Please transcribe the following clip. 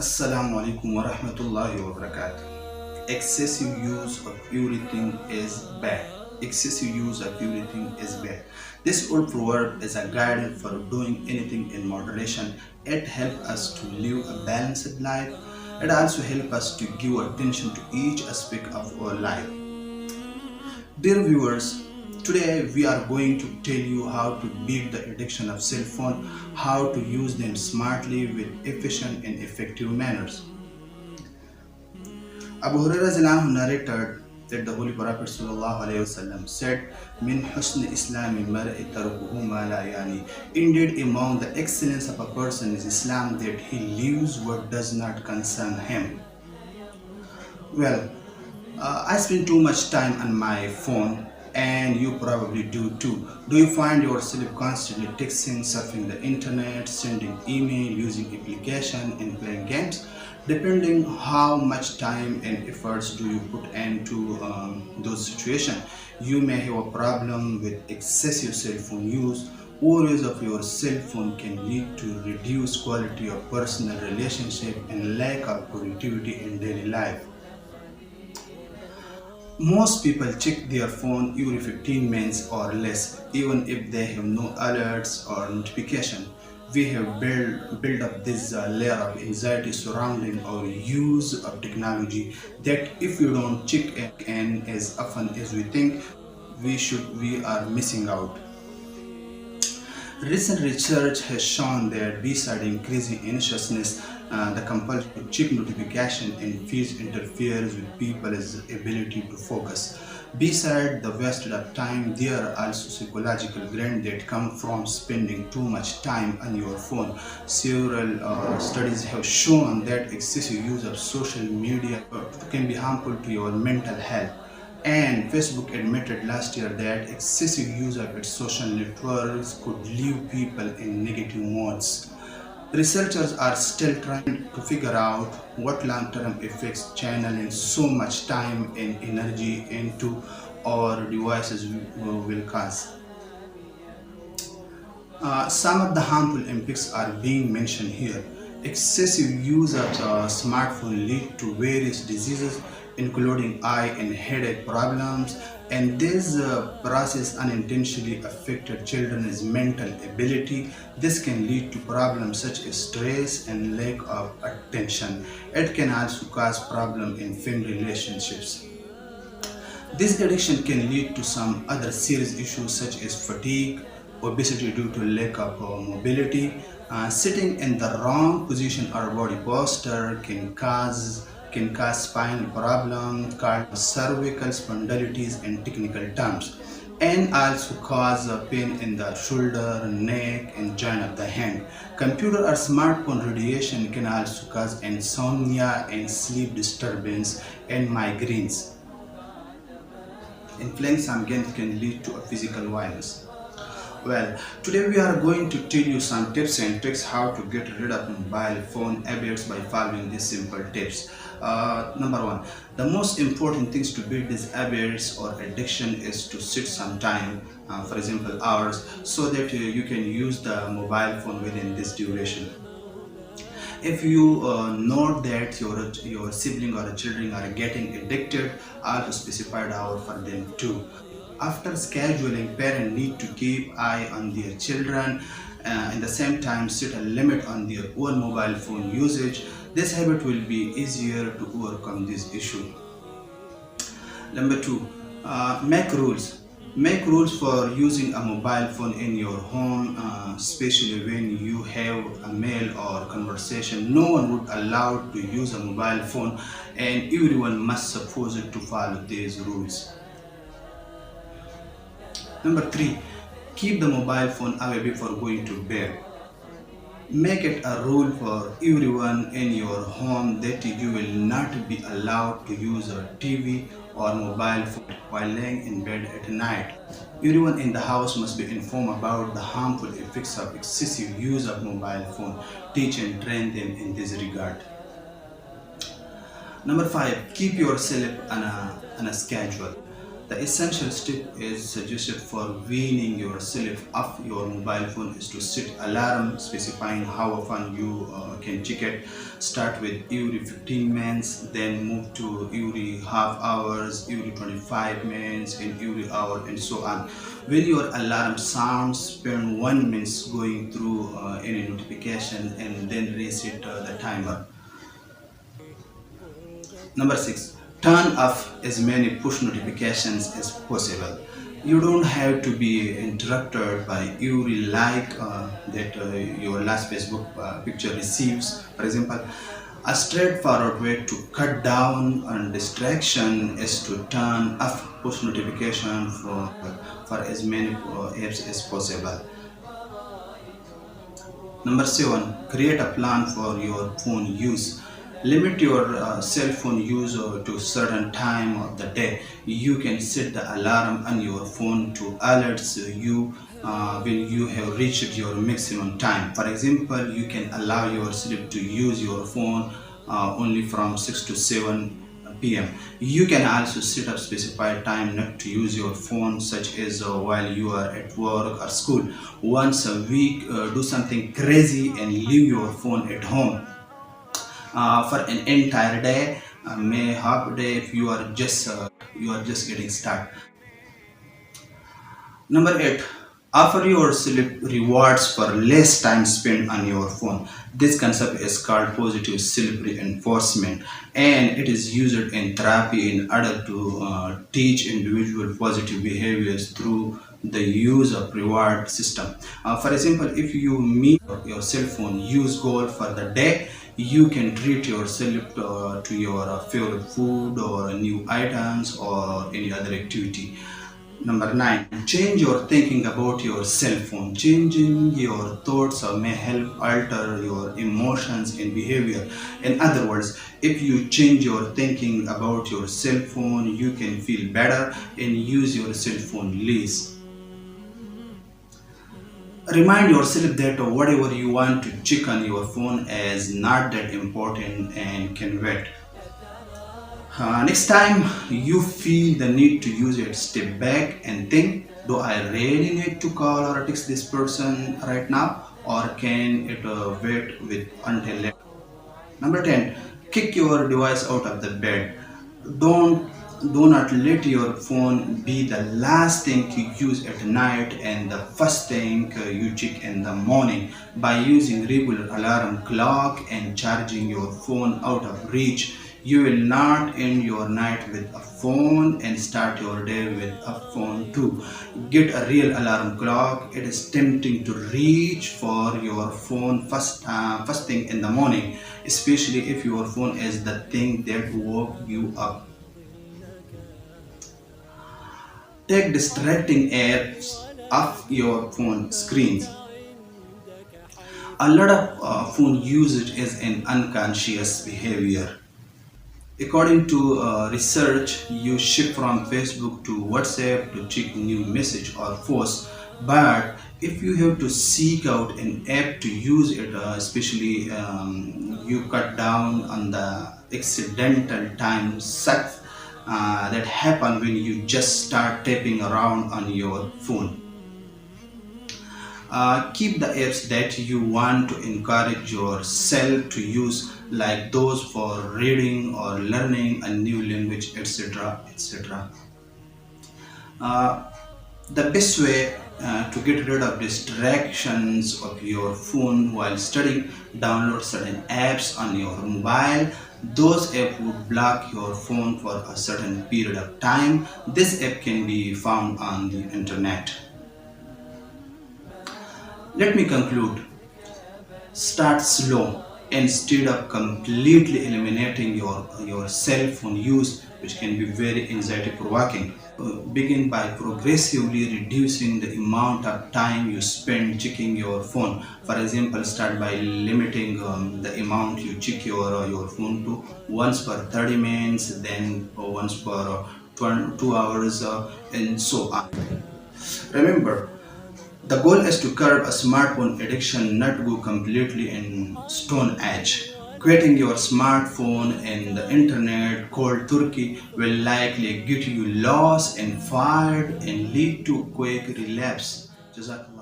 Assalamu alaikum wa rahmatullahi wa barakatuh. Excessive use of everything is bad. Excessive use of everything is bad. This old proverb is a guide for doing anything in moderation. It helps us to live a balanced life. It also helps us to give attention to each aspect of our life. Dear viewers, today we are going to tell you how to beat the addiction of cell phone, how to use them smartly with efficient and effective manners. Abu Hurairah narrated that the Holy Prophet ﷺ said, "Min husn Islami mar'i tarkuhu ma la yani." Indeed, among the excellence of a person is Islam that he leaves what does not concern him. Well, I spend too much time on my phone, and you probably do too. Do you find yourself constantly texting, surfing the internet, sending email, using application, and playing games? Depending how much time and efforts do you put into those situations, you may have a problem with excessive cell phone use. Overuse of your cell phone can lead to reduced quality of personal relationship and lack of productivity in daily life. Most people check their phone every 15 minutes or less, even if they have no alerts or notification. We have built up this layer of anxiety surrounding our use of technology that if we don't check in as often as we think we should, we are missing out. Recent research has shown that besides increasing anxiousness, the compulsion to check notification and feeds interferes with people's ability to focus. Besides the wasted of time, there are also psychological gains that come from spending too much time on your phone. Several studies have shown that excessive use of social media can be harmful to your mental health. And Facebook admitted last year that excessive use of its social networks could leave people in negative moods. Researchers are still trying to figure out what long-term effects channeling so much time and energy into our devices will cause. Some of the harmful impacts are being mentioned here. Excessive use of smartphone lead to various diseases including eye and headache problems, and this process unintentionally affected children's mental ability. This can lead to problems such as stress and lack of attention. It can also cause problems in family relationships. This addiction can lead to some other serious issues such as fatigue, obesity due to lack of mobility. Sitting in the wrong position or body posture can cause spinal problems called cervical spondylitis in technical terms, and also cause pain in the shoulder, neck, and joint of the hand. Computer or smartphone radiation can also cause insomnia and sleep disturbance and migraines. And playing some games can lead to a physical violence. Well, today we are going to tell you some tips and tricks how to get rid of mobile phone habits by following these simple tips. Number one, the most important things to beat these habits or addiction is to sit some time, for example hours, so that you can use the mobile phone within this duration. If you note that your sibling or children are getting addicted, also specify the hour for them too. After scheduling, parents need to keep eye on their children, at the same time set a limit on their own mobile phone usage. This habit will be easier to overcome this issue. Number two, make rules. Make rules for using a mobile phone in your home, especially when you have a mail or conversation. No one would allow to use a mobile phone, and everyone must suppose it to follow these rules. Number three, keep the mobile phone away before going to bed. Make it a rule for everyone in your home that you will not be allowed to use a TV or mobile phone while laying in bed at night. Everyone in the house must be informed about the harmful effects of excessive use of mobile phone. Teach and train them in this regard. Number five, keep yourself on a schedule. The essential step is suggested for weaning yourself off your mobile phone is to set alarm specifying how often you can check it. Start with every 15 minutes, then move to every half hours, every 25 minutes, and every hour, and so on. When your alarm sounds, spend 1 minute going through any notification and then reset the timer. Number 6, turn off as many push notifications as possible. You don't have to be interrupted by every like that your last Facebook picture receives. For example, a straightforward way to cut down on distraction is to turn off push notification for as many apps as possible. Number 7, create a plan for your phone use. Limit your cell phone use to certain time of the day. You can set the alarm on your phone to alerts you when you have reached your maximum time. For example, you can allow yourself to use your phone only from 6 to 7 p.m. You can also set up specified time not to use your phone, such as while you are at work or school. Once a week, do something crazy and leave your phone at home for an entire day, may half day if you are just getting started. Number 8, offer yourself rewards for less time spent on your phone. This concept is called positive self reinforcement, and it is used in therapy in order to teach individual positive behaviors through the use of reward system. For example, if you meet your cell phone use goal for the day, you can treat yourself to your favorite food or new items or any other activity. Number 9, change your thinking about your cell phone. Changing your thoughts may help alter your emotions and behavior. In other words, if you change your thinking about your cell phone, you can feel better and use your cell phone less. Remind yourself that whatever you want to check on your phone is not that important and can wait. Next time you feel the need to use it, step back and think, do I really need to call or text this person right now, or can it wait with until later? Number 10, kick your device out of the bed. Don't do not let your phone be the last thing you use at night and the first thing you check in the morning. By using regular alarm clock and charging your phone out of reach, you will not end your night with a phone and start your day with a phone too. Get a real alarm clock. It is tempting to reach for your phone first thing in the morning, especially if your phone is the thing that woke you up. Take distracting apps off your phone screens. A lot of phone usage is an unconscious behavior. According to research, you shift from Facebook to WhatsApp to check new message or post. But if you have to seek out an app to use it, especially you cut down on the accidental time sucks that happen when you just start tapping around on your phone. Keep the apps that you want to encourage yourself to use, like those for reading or learning a new language, etc. etc. The best way to get rid of distractions of your phone while studying, download certain apps on your mobile. Those apps would block your phone for a certain period of time. This app can be found on the internet. Let me conclude. Start slow. Instead of completely eliminating your cell phone use, which can be very anxiety provoking. Begin by progressively reducing the amount of time you spend checking your phone. For example, start by limiting the amount you check your phone to once per 30 minutes, then once per 2 hours, and so on. Remember, the goal is to curb a smartphone addiction, not go completely in stone edge. Quitting your smartphone and the internet cold turkey will likely get you lost and fired and lead to quick relapse. Jazakumullah.